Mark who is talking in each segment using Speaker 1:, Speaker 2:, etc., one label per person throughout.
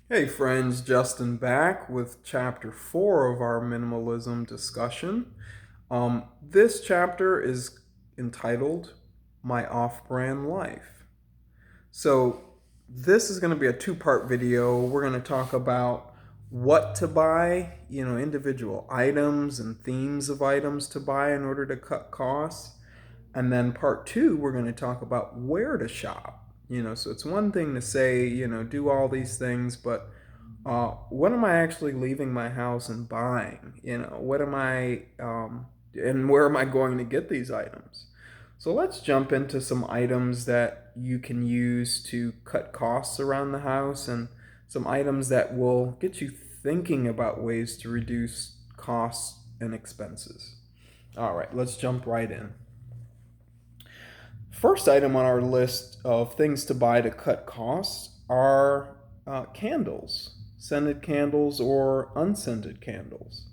Speaker 1: Hey friends, Justin back with chapter 4 of our minimalism discussion. This chapter is entitled My Off-Brand Life. So, this is going to be a two-part video. We're going to talk about what to buy, individual items and themes of items to buy in order to cut costs. And then part two, we're going to talk about where to shop. So it's one thing to say, do all these things, but what am I actually leaving my house and buying? What am and where am I going to get these items? So let's jump into some items that you can use to cut costs around the house and some items that will get you thinking about ways to reduce costs and expenses. All right, let's jump right in. First item on our list of things to buy to cut costs are candles, scented candles or unscented candles.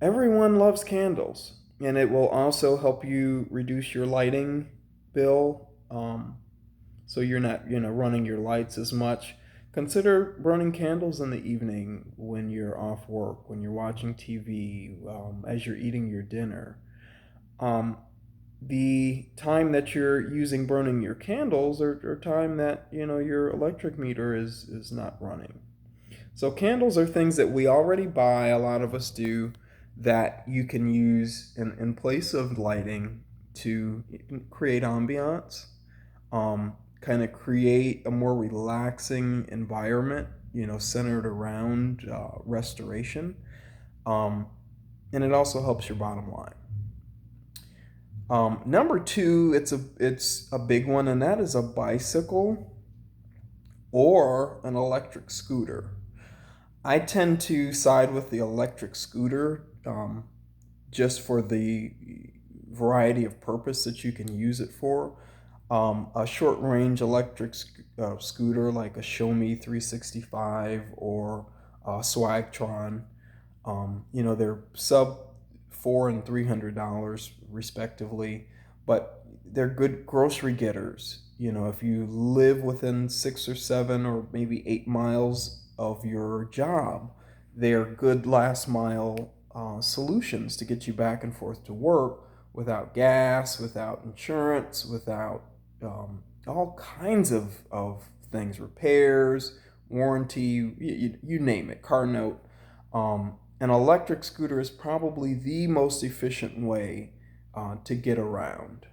Speaker 1: Everyone loves candles, and it will also help you reduce your lighting bill, so you're not running your lights as much. Consider burning candles in the evening when you're off work, when you're watching TV, as you're eating your dinner. Um, the time that you're using burning your candles or time that your electric meter is not running. So candles are things that we already buy, a lot of us do, that you can use in place of lighting to create ambiance, kind of create a more relaxing environment, centered around restoration. Um, and it also helps your bottom line. Number two, it's a big one, and that is a bicycle or an electric scooter. I tend to side with the electric scooter, just for the variety of purpose that you can use it for. A short range electric scooter like a Show Me 365 or a Swagtron. They're sub $400 and $300 respectively, but they're good grocery getters. If you live within 6 or 7 or maybe 8 miles of your job, they are good last mile solutions to get you back and forth to work without gas, without insurance, without all kinds of things, repairs, warranty, you name it, car note. An electric scooter is probably the most efficient way to get around.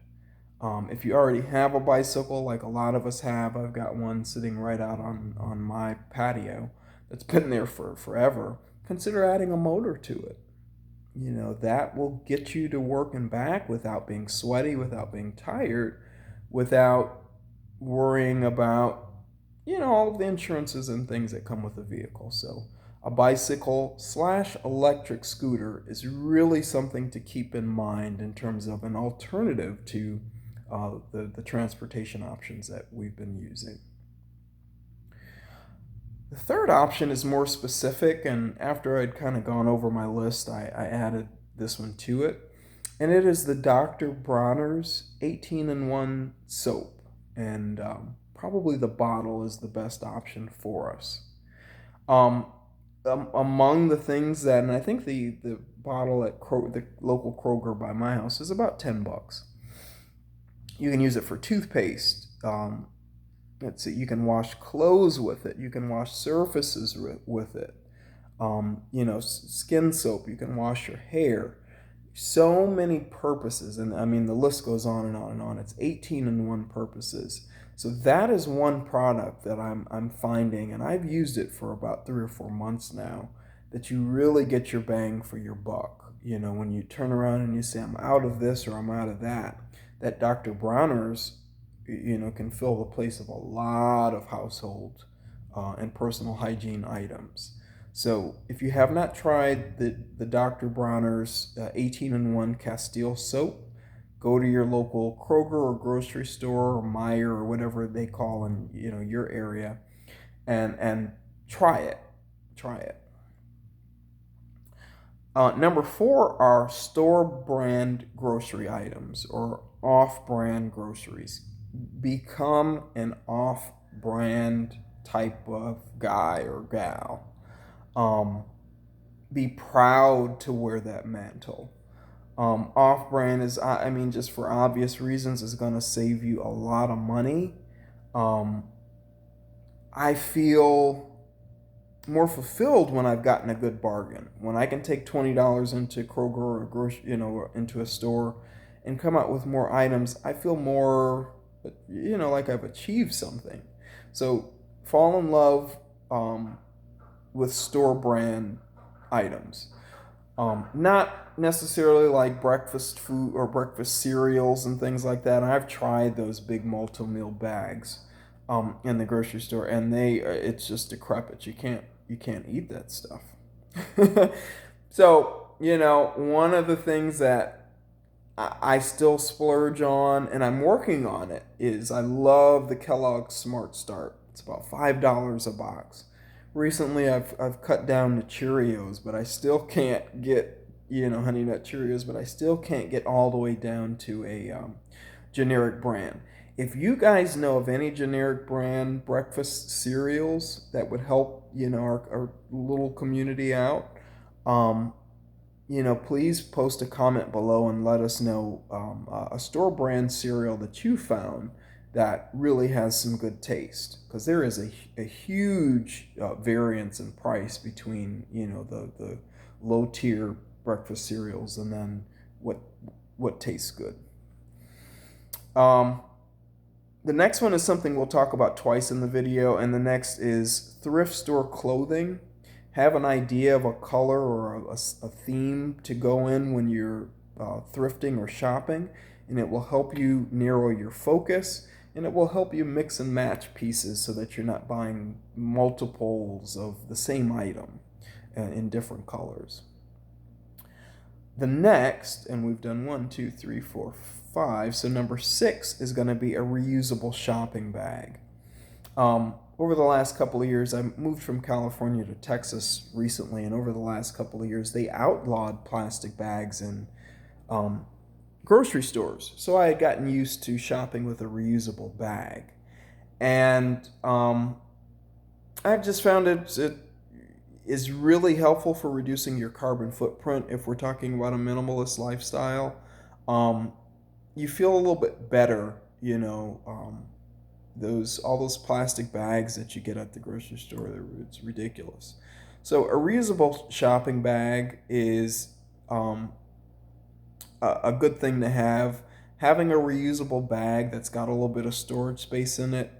Speaker 1: If you already have a bicycle, like a lot of us have, I've got one sitting right out on my patio that's been there for forever. Consider adding a motor to it. That will get you to work and back without being sweaty, without being tired, without worrying about, all of the insurances and things that come with a vehicle. So a bicycle slash electric scooter is really something to keep in mind in terms of an alternative to the transportation options that we've been using. The third option is more specific, and after I'd kind of gone over my list, I added this one to it. And it is the Dr. Bronner's 18-in-1 soap. And probably the bottle is the best option for us. Um, Among the things that, and I think the bottle at the local Kroger by my house is about $10. You can use it for toothpaste. Let's see, you can wash clothes with it. You can wash surfaces with it. Skin soap. You can wash your hair. So many purposes, and I mean the list goes on and on and on. It's 18-in-1 purposes. So that is one product that I'm finding, and I've used it for about 3 or 4 months now, that you really get your bang for your buck. When you turn around and you say, I'm out of this or I'm out of that, that Dr. Bronner's, can fill the place of a lot of household and personal hygiene items. So if you have not tried the Dr. Bronner's 18-in-1 Castile soap, go to your local Kroger or grocery store or Meijer or whatever they call in your area, and try it. Try it. Number four are store brand grocery items or off brand groceries. Become an off brand type of guy or gal. Um, be proud to wear that mantle. Off-brand is, I mean, just for obvious reasons, is going to save you a lot of money. Um, I feel more fulfilled when I've gotten a good bargain. When I can take $20 into Kroger or into a store and come out with more items, I feel more, like I've achieved something. So fall in love with store brand items. Not necessarily like breakfast food or breakfast cereals and things like that. I've tried those big multi-meal bags in the grocery store, and it's just decrepit. You can't eat that stuff. So one of the things that I still splurge on, and I'm working on it, is I love the Kellogg's Smart Start. It's about $5 a box. Recently, I've cut down to Cheerios, but I still can't get Honey Nut Cheerios, but I still can't get all the way down to a generic brand. If you guys know of any generic brand breakfast cereals that would help our little community out, please post a comment below and let us know a store brand cereal that you found that really has some good taste, because there is a huge variance in price between the low tier breakfast cereals and then what tastes good. The next one is something we'll talk about twice in the video, and the next is thrift store clothing. Have an idea of a color or a theme to go in when you're thrifting or shopping, and it will help you narrow your focus, and it will help you mix and match pieces so that you're not buying multiples of the same item in different colors. The next, and we've done 1, 2, 3, 4, 5, so number 6 is going to be a reusable shopping bag. Over the last couple of years, I moved from California to Texas recently, and over the last couple of years, they outlawed plastic bags in grocery stores. So I had gotten used to shopping with a reusable bag. And I've just found it is really helpful for reducing your carbon footprint if we're talking about a minimalist lifestyle. You feel a little bit better, all those plastic bags that you get at the grocery store, it's ridiculous. So a reusable shopping bag is a good thing to have. Having a reusable bag that's got a little bit of storage space in it,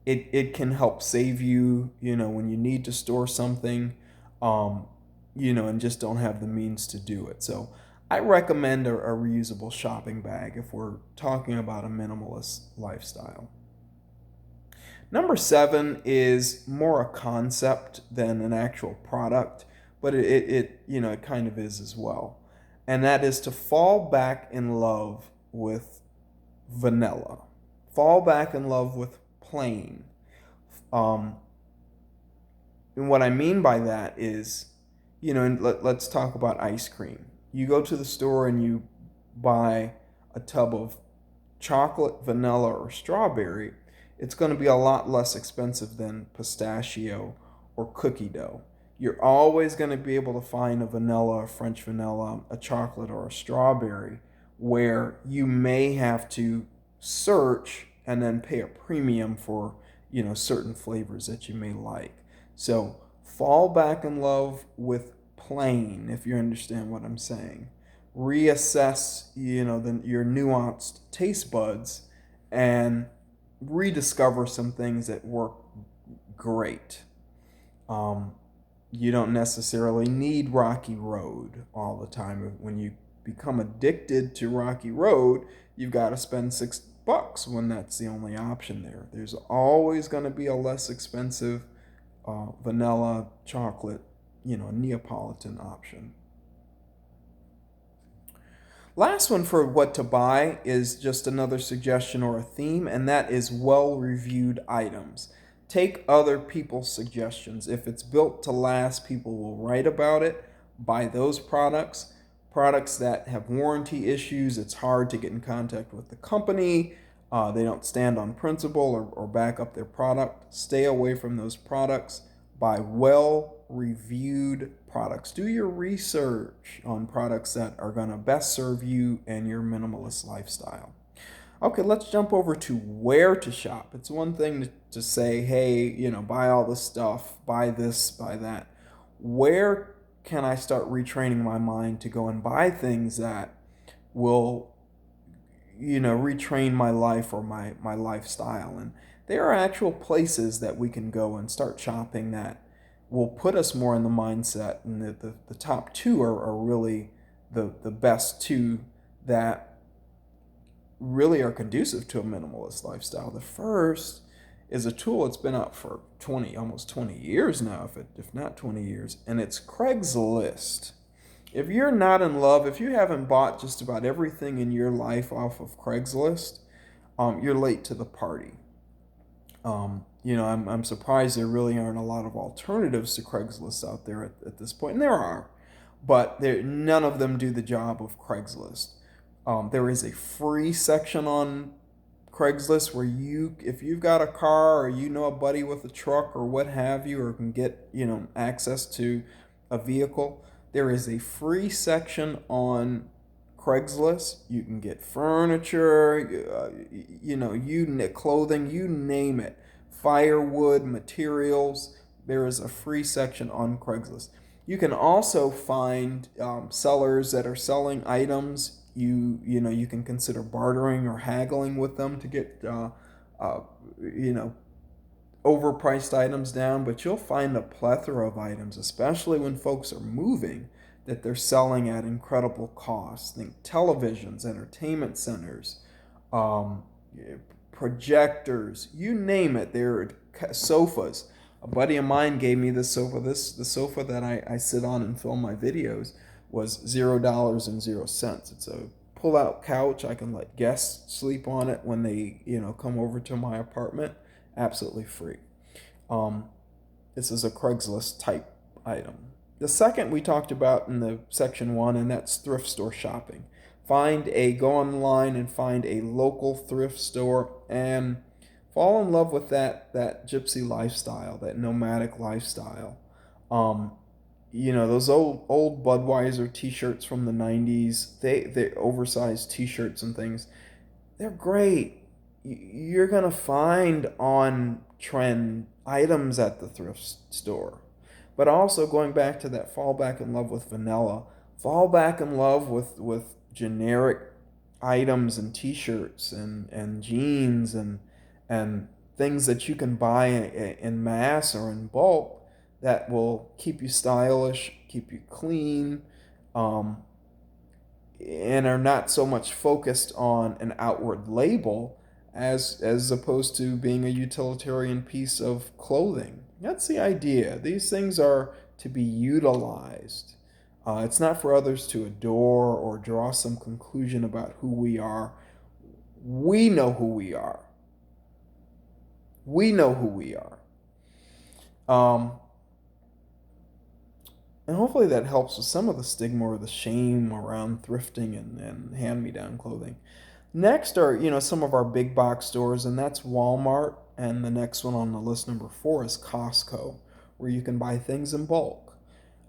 Speaker 1: it can help save you, when you need to store something, and just don't have the means to do it. So I recommend a reusable shopping bag if we're talking about a minimalist lifestyle. Number 7 is more a concept than an actual product, but it kind of is as well. And that is to fall back in love with vanilla. Fall back in love with plain. And what I mean by that is, and let's talk about ice cream. You go to the store and you buy a tub of chocolate, vanilla, or strawberry. It's going to be a lot less expensive than pistachio or cookie dough. You're always going to be able to find a vanilla, a French vanilla, a chocolate, or a strawberry where you may have to search and then pay a premium for, certain flavors that you may like. So fall back in love with plain, if you understand what I'm saying. Reassess, your nuanced taste buds and rediscover some things that work great. You don't necessarily need Rocky Road all the time. When you become addicted to Rocky Road, you've got to spend $6 when that's the only option there. There's always going to be a less expensive vanilla, chocolate, Neapolitan option. Last one for what to buy is just another suggestion or a theme, and that is well-reviewed items. Take other people's suggestions. If it's built to last, people will write about it. Buy those products. Products that have warranty issues, it's hard to get in contact with the company. They don't stand on principle or back up their product. Stay away from those products. Buy well-reviewed products. Do your research on products that are going to best serve you and your minimalist lifestyle. Okay, let's jump over to where to shop. It's one thing to say, hey, buy all this stuff, buy this, buy that. Where can I start retraining my mind to go and buy things that will, retrain my life or my lifestyle? And there are actual places that we can go and start shopping that will put us more in the mindset. And the top two are really the best two that really are conducive to a minimalist lifestyle. The first is a tool that's been out for almost 20 years now, if not 20 years, and it's Craigslist. If you're not in love, if you haven't bought just about everything in your life off of Craigslist, you're late to the party. I'm surprised there really aren't a lot of alternatives to Craigslist out there at this point, and there are, but none of them do the job of Craigslist. There is a free section on Craigslist where if you've got a car or a buddy with a truck or what have you, or can get access to a vehicle, there is a free section on Craigslist. You can get furniture, clothing, you name it, firewood, materials. There is a free section on Craigslist. You can also find sellers that are selling items. You can consider bartering or haggling with them to get overpriced items down, but you'll find a plethora of items, especially when folks are moving, that they're selling at incredible costs. Think televisions, entertainment centers, projectors, you name it. There are sofas. A buddy of mine gave me this sofa. The sofa that I sit on and film my videos was $0.00. It's a pull-out couch. I can let guests sleep on it when they come over to my apartment. Absolutely free. This is a Craigslist type item. The second we talked about in the section 1, and that's thrift store shopping. Go online and find a local thrift store and fall in love with that gypsy lifestyle, that nomadic lifestyle. Those old Budweiser t-shirts from the 90s, they oversized t-shirts and things, they're great. You're going to find on trend items at the thrift store. But also going back to that, fall back in love with vanilla. Fall back in love with generic items and t-shirts and jeans and things that you can buy in mass or in bulk that will keep you stylish, keep you clean, and are not so much focused on an outward label as opposed to being a utilitarian piece of clothing. That's the idea. These things are to be utilized. It's not for others to adore or draw some conclusion about who we are. We know who we are. We know who we are. And hopefully that helps with some of the stigma or the shame around thrifting and hand-me-down clothing. Next are, some of our big box stores, and that's Walmart. And the next one on the list, number 4, is Costco, where you can buy things in bulk.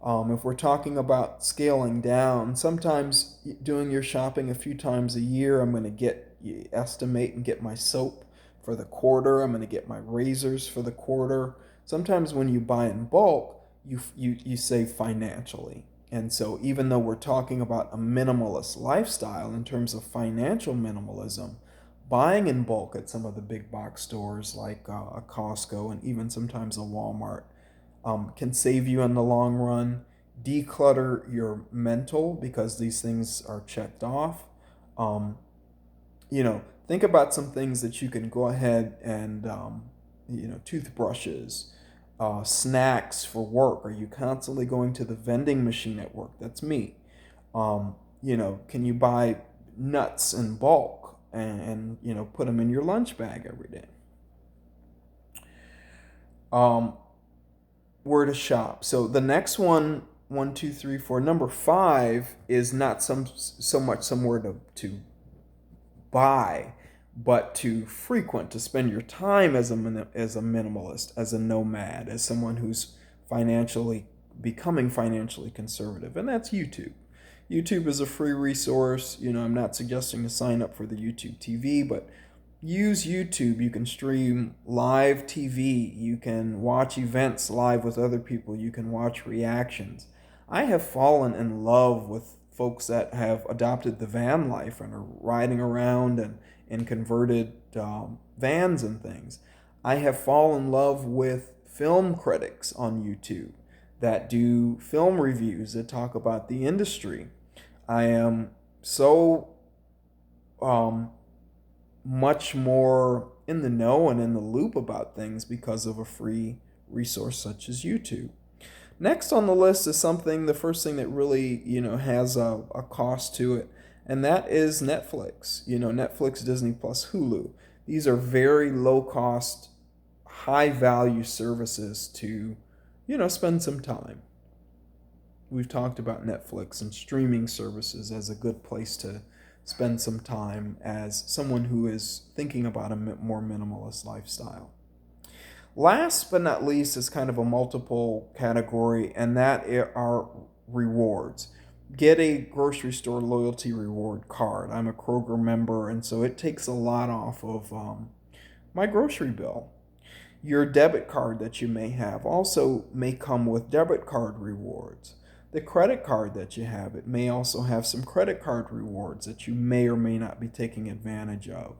Speaker 1: If we're talking about scaling down, sometimes doing your shopping a few times a year, I'm going to estimate and get my soap for the quarter. I'm going to get my razors for the quarter. Sometimes when you buy in bulk, you save financially. And so even though we're talking about a minimalist lifestyle in terms of financial minimalism, buying in bulk at some of the big box stores like a Costco and even sometimes a Walmart can save you in the long run. Declutter your mental because these things are checked off. Think about some things that you can go ahead and, toothbrushes, snacks for work. Are you constantly going to the vending machine at work? That's me. Can you buy nuts in bulk and put them in your lunch bag every day? Where to shop. So the next one, 1, 2, 3, 4, number 5 is not so much somewhere to buy, but to frequent, to spend your time as as a minimalist, as a nomad, as someone who's financially becoming financially conservative, and that's YouTube. YouTube is a free resource. I'm not suggesting to sign up for the YouTube TV, but use YouTube. You can stream live TV. You can watch events live with other people. You can watch reactions. I have fallen in love with folks that have adopted the van life and are riding around and in converted vans and things. I have fallen in love with film critics on YouTube that do film reviews that talk about the industry. I am so um, much more in the know and in the loop about things because of a free resource such as YouTube. Next on the list is something, the first thing that really, has a cost to it, and that is Netflix. Netflix, Disney Plus, Hulu. These are very low cost, high value services to, spend some time. We've talked about Netflix and streaming services as a good place to spend some time as someone who is thinking about a more minimalist lifestyle. Last but not least is kind of a multiple category, and that are rewards. Get a grocery store loyalty reward card. I'm a Kroger member, and so it takes a lot off of my grocery bill. Your debit card that you may have also may come with debit card rewards. The credit card that you have, it may also have some credit card rewards that you may or may not be taking advantage of.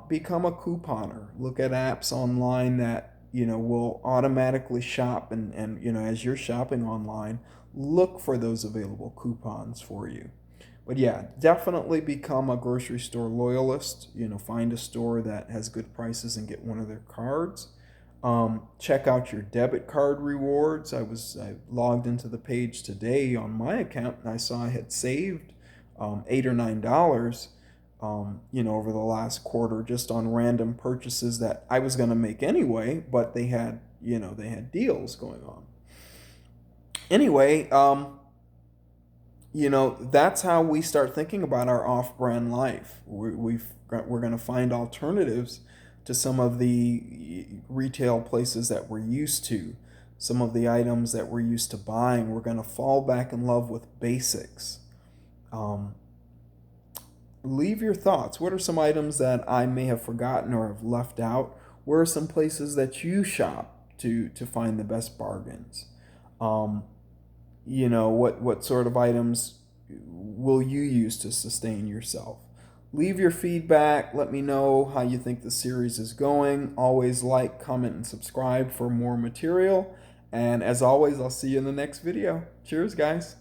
Speaker 1: Become a couponer. Look at apps online that will automatically shop, and as you're shopping online, look for those available coupons for you. But yeah, definitely become a grocery store loyalist. Find a store that has good prices and get one of their cards. Check out your debit card rewards. I logged into the page today on my account, and I saw I had saved $8 or $9 over the last quarter just on random purchases that I was going to make anyway, but they had deals going on. Anyway, that's how we start thinking about our off-brand life. We're going to find alternatives to some of the retail places that we're used to, some of the items that we're used to buying. We're going to fall back in love with basics. Leave your thoughts. What are some items that I may have forgotten or have left out? Where are some places that you shop to find the best bargains? What sort of items will you use to sustain yourself? Leave your feedback. Let me know how you think the series is going. Always like, comment, and subscribe for more material. And as always, I'll see you in the next video. Cheers, guys.